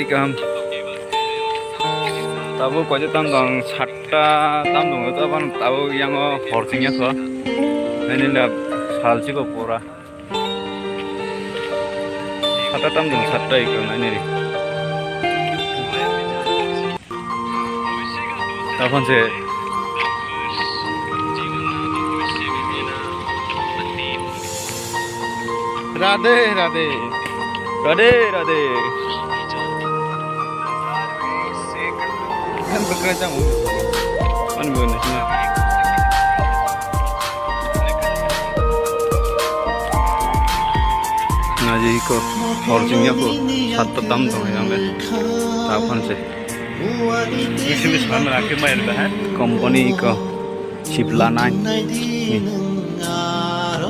tadi kam tabu kau jetam dong satta tam dong itu apa tabu yang horsingnya kok ini ndak salji kok pura satta tam dong satta ikut ini nih tapan sih Radhe Radhe Radhe Radhe kan bekerja mu kan guna ngaji ko orangnya ko satu tam dong yang ber tapan sih bisnis mana lagi main bahan company ko Siblana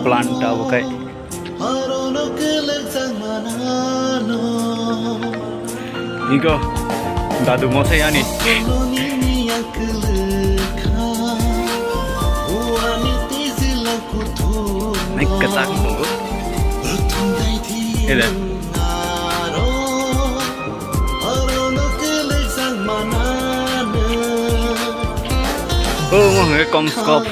plant apa kayak Iko, dadu mau saya nih. Naik ketak tunggu. Ini. Oh, mau ngekom skop.